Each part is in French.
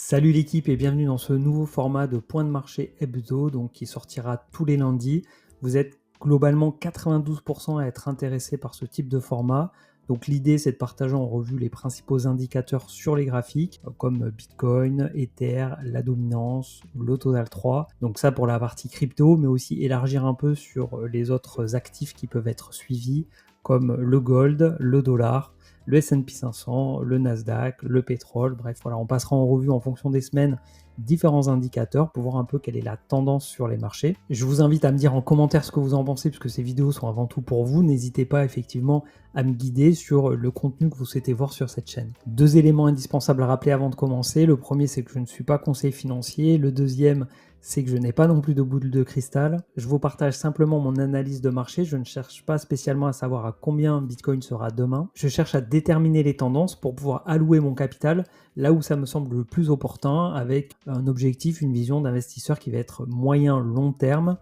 Salut l'équipe et bienvenue dans ce nouveau format de point de marché hebdo qui sortira tous les lundis. Vous êtes globalement 92% à être intéressés par ce type de format. Donc l'idée c'est de partager en revue les principaux indicateurs sur les graphiques comme Bitcoin, Ether, la dominance, le Total 3. Donc ça pour la partie crypto, mais aussi élargir un peu sur les autres actifs qui peuvent être suivis comme le gold, le dollar, le S&P 500, le Nasdaq, le pétrole, bref, voilà, on passera en revue en fonction des semaines différents indicateurs pour voir un peu quelle est la tendance sur les marchés. Je vous invite à me dire en commentaire ce que vous en pensez, puisque ces vidéos sont avant tout pour vous. N'hésitez pas effectivement à me guider sur le contenu que vous souhaitez voir sur cette chaîne. Deux éléments indispensables à rappeler avant de commencer. Le premier, c'est que je ne suis pas conseiller financier. Le deuxième, c'est que je n'ai pas non plus de boule de cristal. Je vous partage simplement mon analyse de marché. Je ne cherche pas spécialement à savoir à combien Bitcoin sera demain. Je cherche à déterminer les tendances pour pouvoir allouer mon capital là où ça me semble le plus opportun, avec un objectif, une vision d'investisseur qui va être moyen-long terme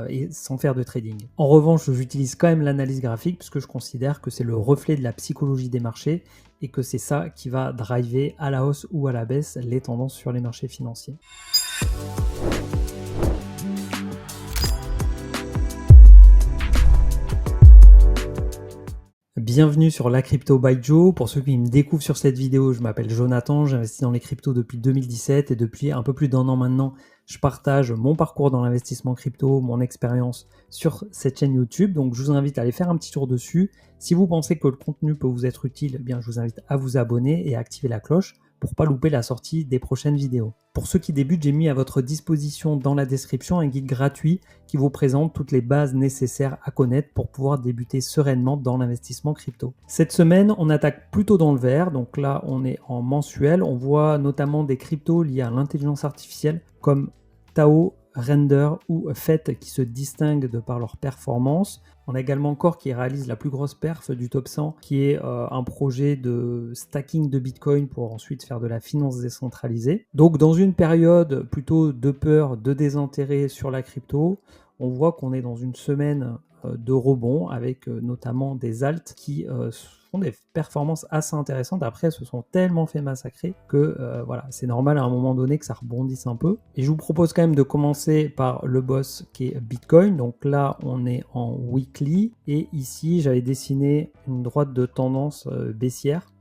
et sans faire de trading. En revanche, j'utilise quand même l'analyse graphique puisque je considère que c'est le reflet de la psychologie des marchés et que c'est ça qui va driver à la hausse ou à la baisse les tendances sur les marchés financiers. Bienvenue sur La Crypto by Joe. Pour ceux qui me découvrent sur cette vidéo, je m'appelle Jonathan, j'investis dans les cryptos depuis 2017 et depuis un peu plus d'1 an maintenant, je partage mon parcours dans l'investissement crypto, mon expérience sur cette chaîne YouTube. Donc je vous invite à aller faire un petit tour dessus. Si vous pensez que le contenu peut vous être utile, eh bien, je vous invite à vous abonner et à activer la cloche pour ne pas louper la sortie des prochaines vidéos. Pour ceux qui débutent, j'ai mis à votre disposition dans la description un guide gratuit qui vous présente toutes les bases nécessaires à connaître pour pouvoir débuter sereinement dans l'investissement crypto. Cette semaine, on attaque plutôt dans le vert, donc là on est en mensuel, on voit notamment des cryptos liés à l'intelligence artificielle comme Tao, Render ou FET qui se distinguent de par leur performance. On a également Core qui réalise la plus grosse perf du top 100 qui est un projet de stacking de Bitcoin pour ensuite faire de la finance décentralisée. Donc dans une période plutôt de peur, de désintérêt sur la crypto, on voit qu'on est dans une semaine de rebond avec notamment des alts qui font des performances assez intéressantes. Après, elles se sont tellement fait massacrer que voilà, c'est normal à un moment donné que ça rebondisse un peu. Et je vous propose quand même de commencer par le boss qui est Bitcoin. Donc là, on est en weekly et ici, j'avais dessiné une droite de tendance baissière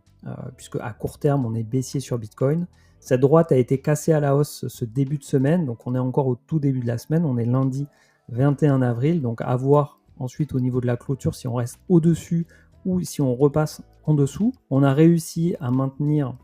puisque à court terme, on est baissier sur Bitcoin. Cette droite a été cassée à la hausse ce début de semaine, donc on est encore au tout début de la semaine, on est lundi 21 avril, donc à voir ensuite au niveau de la clôture si on reste au-dessus ou si on repasse en dessous. On a réussi à maintenir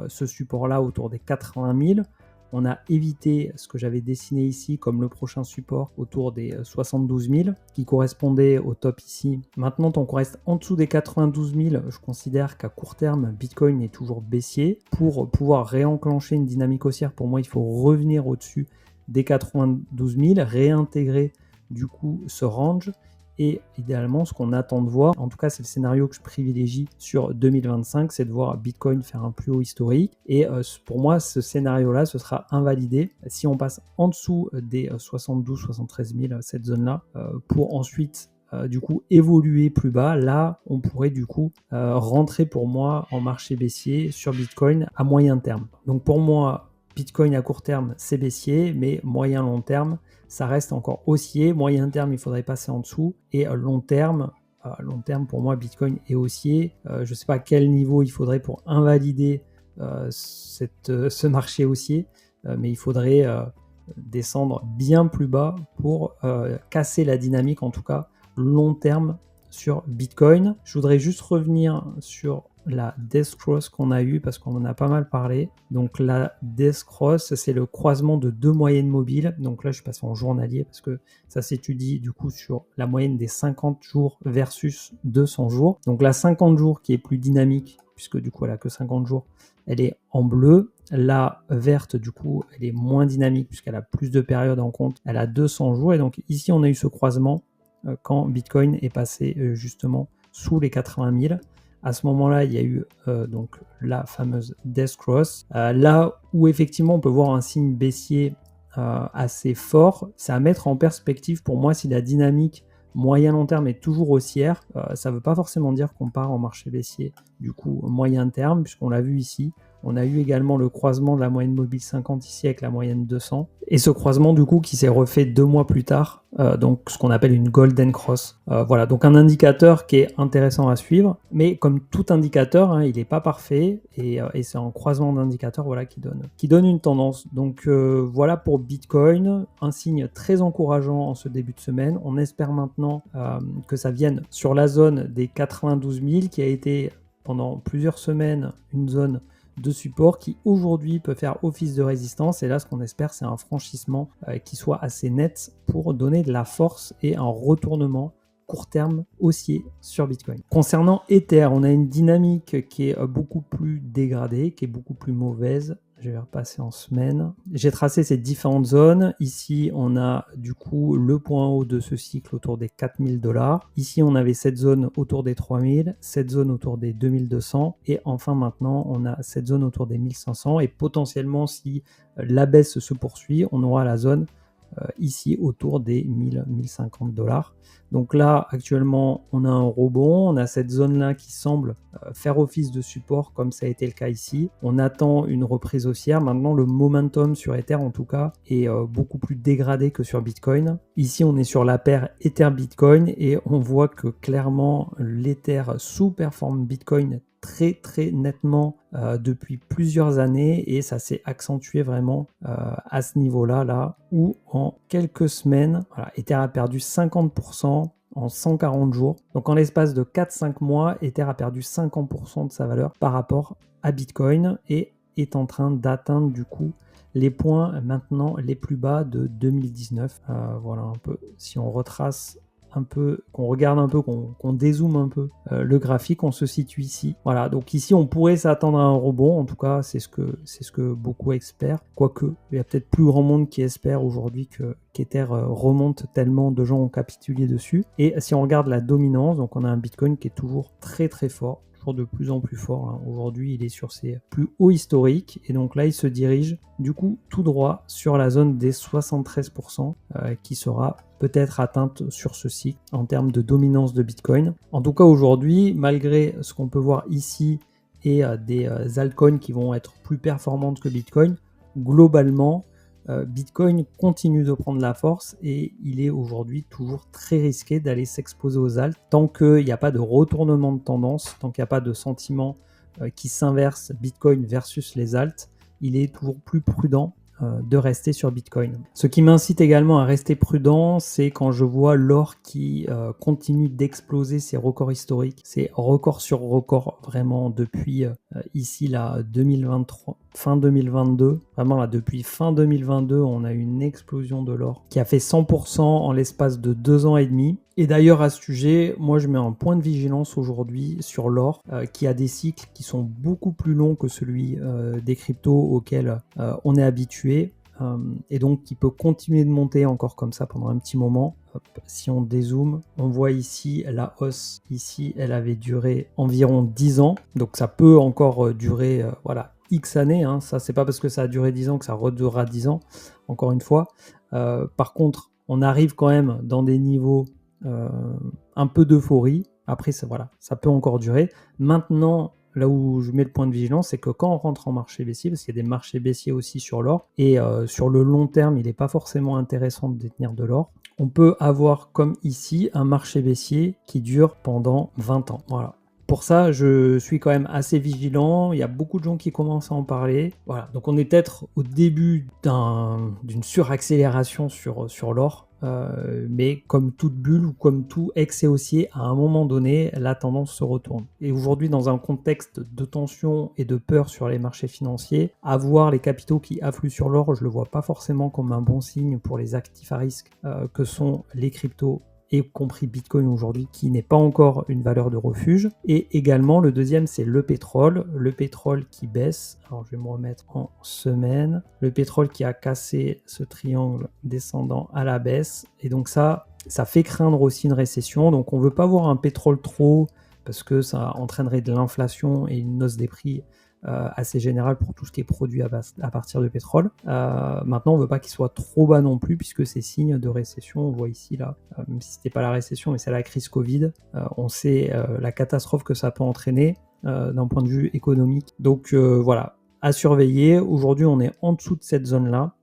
ce support-là autour des 80 000. On a évité ce que j'avais dessiné ici comme le prochain support autour des 72 000 qui correspondait au top ici. Maintenant, tant qu'on reste en dessous des 92 000, je considère qu'à court terme, Bitcoin est toujours baissier. Pour pouvoir réenclencher une dynamique haussière, pour moi, il faut revenir au-dessus des 92 000, réintégrer du coup ce range. Et idéalement, ce qu'on attend de voir, en tout cas c'est le scénario que je privilégie sur 2025, c'est de voir Bitcoin faire un plus haut historique. Et pour moi, ce scénario-là, ce sera invalidé si on passe en dessous des 72-73 000, cette zone-là, pour ensuite du coup évoluer plus bas. Là, on pourrait du coup rentrer pour moi en marché baissier sur Bitcoin à moyen terme. Donc pour moi, Bitcoin à court terme, c'est baissier, mais moyen-long terme, ça reste encore haussier. Moyen terme, il faudrait passer en dessous. Et long terme, pour moi, Bitcoin est haussier. Je ne sais pas à quel niveau il faudrait pour invalider ce marché haussier, mais il faudrait descendre bien plus bas pour casser la dynamique, en tout cas long terme sur Bitcoin. Je voudrais juste revenir sur la Death Cross qu'on a eu parce qu'on en a pas mal parlé. Donc la Death Cross, c'est le croisement de deux moyennes mobiles. Donc là, je passe en journalier parce que ça s'étudie du coup sur la moyenne des 50 jours versus 200 jours. Donc la 50 jours qui est plus dynamique puisque du coup elle a que 50 jours, elle est en bleu. La verte, du coup, elle est moins dynamique puisqu'elle a plus de périodes en compte. Elle a 200 jours et donc ici, on a eu ce croisement quand Bitcoin est passé justement sous les 80 000. À ce moment-là, il y a eu donc la fameuse Death Cross. Là où effectivement on peut voir un signe baissier assez fort, c'est à mettre en perspective pour moi si la dynamique moyen-long terme est toujours haussière. Ça ne veut pas forcément dire qu'on part en marché baissier du coup moyen terme, puisqu'on l'a vu ici. On a eu également le croisement de la moyenne mobile 50 ici avec la moyenne 200. Et ce croisement du coup qui s'est refait 2 mois plus tard, donc ce qu'on appelle une golden cross. Voilà, donc un indicateur qui est intéressant à suivre, mais comme tout indicateur, hein, il n'est pas parfait et c'est un croisement d'indicateurs voilà, qui donne une tendance. Donc voilà pour Bitcoin, un signe très encourageant en ce début de semaine. On espère maintenant que ça vienne sur la zone des 92 000 qui a été pendant plusieurs semaines une zone de support qui aujourd'hui peut faire office de résistance, et là ce qu'on espère c'est un franchissement qui soit assez net pour donner de la force et un retournement court terme haussier sur Bitcoin. Concernant Ether, on a une dynamique qui est beaucoup plus dégradée, qui est beaucoup plus mauvaise. Je vais repasser en semaine. J'ai tracé ces différentes zones. Ici, on a du coup le point haut de ce cycle autour des 4000 $. Ici, on avait cette zone autour des 3000, cette zone autour des 2200. Et enfin, maintenant, on a cette zone autour des 1500. Et potentiellement, si la baisse se poursuit, on aura la zone ici autour des 1050 $. Donc là, actuellement, on a un rebond, on a cette zone-là qui semble faire office de support, comme ça a été le cas ici. On attend une reprise haussière. Maintenant, le momentum sur Ether, en tout cas, est beaucoup plus dégradé que sur Bitcoin. Ici, on est sur la paire Ether-Bitcoin et on voit que clairement, l'Ether sous-performe Bitcoin très nettement depuis plusieurs années, et ça s'est accentué vraiment à ce niveau-là, là, où en quelques semaines, voilà, Ether a perdu 50% en 140 jours. Donc en l'espace de 4-5 mois, Ether a perdu 50% de sa valeur par rapport à Bitcoin et est en train d'atteindre du coup les points maintenant les plus bas de 2019. Voilà un peu, si on retrace un peu, qu'on regarde un peu, qu'on dézoome un peu le graphique, on se situe ici. Voilà, donc ici on pourrait s'attendre à un rebond, en tout cas c'est ce que beaucoup espèrent, quoique il y a peut-être plus grand monde qui espère aujourd'hui qu'Ether remonte tellement de gens ont capitulé dessus. Et si on regarde la dominance, donc on a un Bitcoin qui est toujours très fort, de plus en plus fort, hein. Aujourd'hui il est sur ses plus hauts historiques et donc là il se dirige du coup tout droit sur la zone des 73% qui sera peut-être atteinte sur ce cycle en termes de dominance de Bitcoin. En tout cas aujourd'hui, malgré ce qu'on peut voir ici et des altcoins qui vont être plus performantes que Bitcoin, globalement Bitcoin continue de prendre la force et il est aujourd'hui toujours très risqué d'aller s'exposer aux alts tant qu'il n'y a pas de retournement de tendance, tant qu'il n'y a pas de sentiment qui s'inverse Bitcoin versus les alts, il est toujours plus prudent de rester sur Bitcoin. Ce qui m'incite également à rester prudent, c'est quand je vois l'or qui continue d'exploser ses records historiques, ses records sur records vraiment depuis ici là 2023, fin 2022, vraiment là depuis fin 2022 on a eu une explosion de l'or qui a fait 100% en l'espace de 2 ans et demi. Et d'ailleurs à ce sujet, moi je mets un point de vigilance aujourd'hui sur l'or qui a des cycles qui sont beaucoup plus longs que celui des cryptos auxquels on est habitué et donc qui peut continuer de monter encore comme ça pendant un petit moment. Hop, si on dézoome, on voit ici la hausse, ici elle avait duré environ 10 ans, donc ça peut encore durer voilà X années, hein. Ça c'est pas parce que ça a duré 10 ans que ça redurera 10 ans, encore une fois. Par contre, on arrive quand même dans des niveaux un peu d'euphorie. Après, voilà, ça peut encore durer. Maintenant, là où je mets le point de vigilance, c'est que quand on rentre en marché baissier, parce qu'il y a des marchés baissiers aussi sur l'or, et sur le long terme, il n'est pas forcément intéressant de détenir de l'or, on peut avoir, comme ici, un marché baissier qui dure pendant 20 ans. Voilà. Pour ça, je suis quand même assez vigilant. Il y a beaucoup de gens qui commencent à en parler. Voilà. Donc, on est peut-être au début d'une suraccélération sur l'or. Mais comme toute bulle ou comme tout excès haussier, à un moment donné, la tendance se retourne. Et aujourd'hui, dans un contexte de tension et de peur sur les marchés financiers, avoir les capitaux qui affluent sur l'or, je ne le vois pas forcément comme un bon signe pour les actifs à risque que sont les cryptos, y compris Bitcoin aujourd'hui, qui n'est pas encore une valeur de refuge. Et également, le deuxième, c'est le pétrole qui baisse. Alors, je vais me remettre en semaine. Le pétrole qui a cassé ce triangle descendant à la baisse. Et donc ça fait craindre aussi une récession. Donc, on ne veut pas voir un pétrole trop haut parce que ça entraînerait de l'inflation et une hausse des prix assez général pour tout ce qui est produit à partir de pétrole. Maintenant, on ne veut pas qu'il soit trop bas non plus, puisque c'est signe de récession. On voit ici, là, même si ce n'était pas la récession, mais c'est la crise Covid. On sait la catastrophe que ça peut entraîner d'un point de vue économique. Donc voilà, à surveiller. Aujourd'hui, on est en dessous de cette zone-là.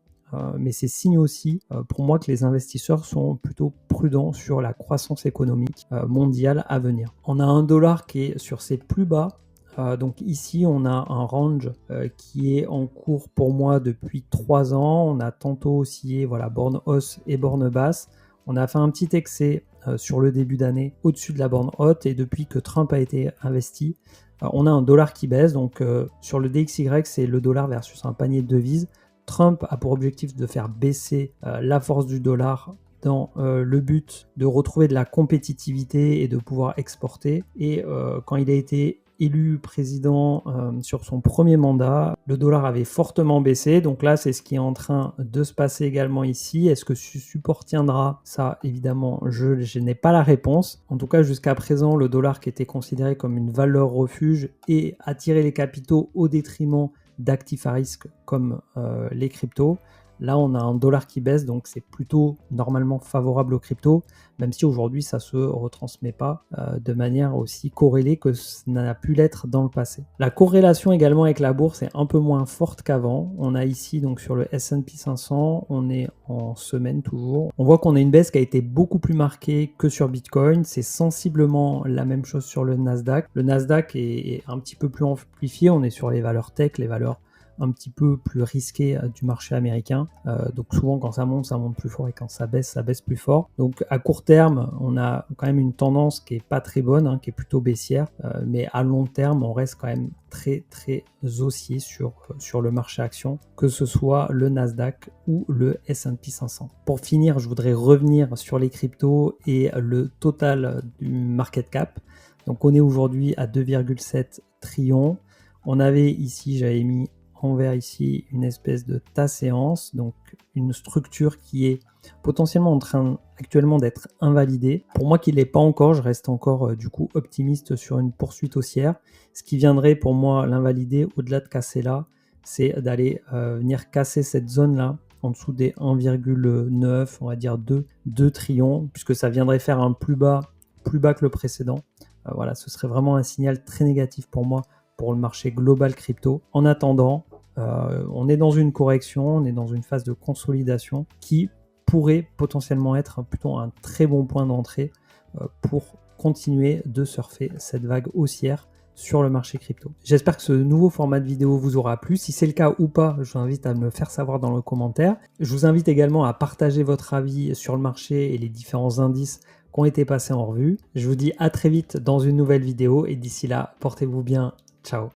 Mais c'est signe aussi pour moi que les investisseurs sont plutôt prudents sur la croissance économique mondiale à venir. On a un dollar qui est sur ses plus bas. Donc ici, on a un range qui est en cours pour moi depuis 3 ans. On a tantôt oscillé, voilà, borne hausse et borne basse. On a fait un petit excès sur le début d'année au-dessus de la borne haute, et depuis que Trump a été investi, on a un dollar qui baisse. Donc sur le DXY, c'est le dollar versus un panier de devises. Trump a pour objectif de faire baisser la force du dollar dans le but de retrouver de la compétitivité et de pouvoir exporter. Et quand il a été élu président sur son premier mandat, le dollar avait fortement baissé. Donc là, c'est ce qui est en train de se passer également ici. Est-ce que ce support tiendra? Ça, évidemment, je n'ai pas la réponse. En tout cas, jusqu'à présent, le dollar qui était considéré comme une valeur refuge et attirer les capitaux au détriment d'actifs à risque comme les cryptos. Là, on a un dollar qui baisse, donc c'est plutôt normalement favorable aux cryptos, même si aujourd'hui, ça ne se retransmet pas de manière aussi corrélée que ça n'a pu l'être dans le passé. La corrélation également avec la bourse est un peu moins forte qu'avant. On a ici, donc sur le S&P 500, on est en semaine toujours. On voit qu'on a une baisse qui a été beaucoup plus marquée que sur Bitcoin. C'est sensiblement la même chose sur le Nasdaq. Le Nasdaq est un petit peu plus amplifié. On est sur les valeurs tech, les valeurs un petit peu plus risqué du marché américain. Donc souvent quand ça monte plus fort, et quand ça baisse plus fort. Donc à court terme, on a quand même une tendance qui est pas très bonne, qui est plutôt baissière. Mais à long terme, on reste quand même très haussier sur le marché action, que ce soit le Nasdaq ou le S&P 500. Pour finir, je voudrais revenir sur les cryptos et le total du market cap. Donc on est aujourd'hui à 2,7 trillions. On avait ici, j'avais mis en vert ici, une espèce de tas-séance, donc une structure qui est potentiellement en train actuellement d'être invalidée. Pour moi qui ne l'est pas encore, je reste encore du coup optimiste sur une poursuite haussière. Ce qui viendrait pour moi l'invalider au-delà de casser là, c'est d'aller venir casser cette zone-là en dessous des 1,9, on va dire 2 trillions, puisque ça viendrait faire un plus bas que le précédent. Voilà, ce serait vraiment un signal très négatif pour moi pour le marché global crypto. En attendant, on est dans une correction, on est dans une phase de consolidation qui pourrait potentiellement être plutôt un très bon point d'entrée pour continuer de surfer cette vague haussière sur le marché crypto. J'espère que ce nouveau format de vidéo vous aura plu. Si c'est le cas ou pas, je vous invite à me le faire savoir dans le commentaire. Je vous invite également à partager votre avis sur le marché et les différents indices qui ont été passés en revue. Je vous dis à très vite dans une nouvelle vidéo, et d'ici là, portez-vous bien. Ciao.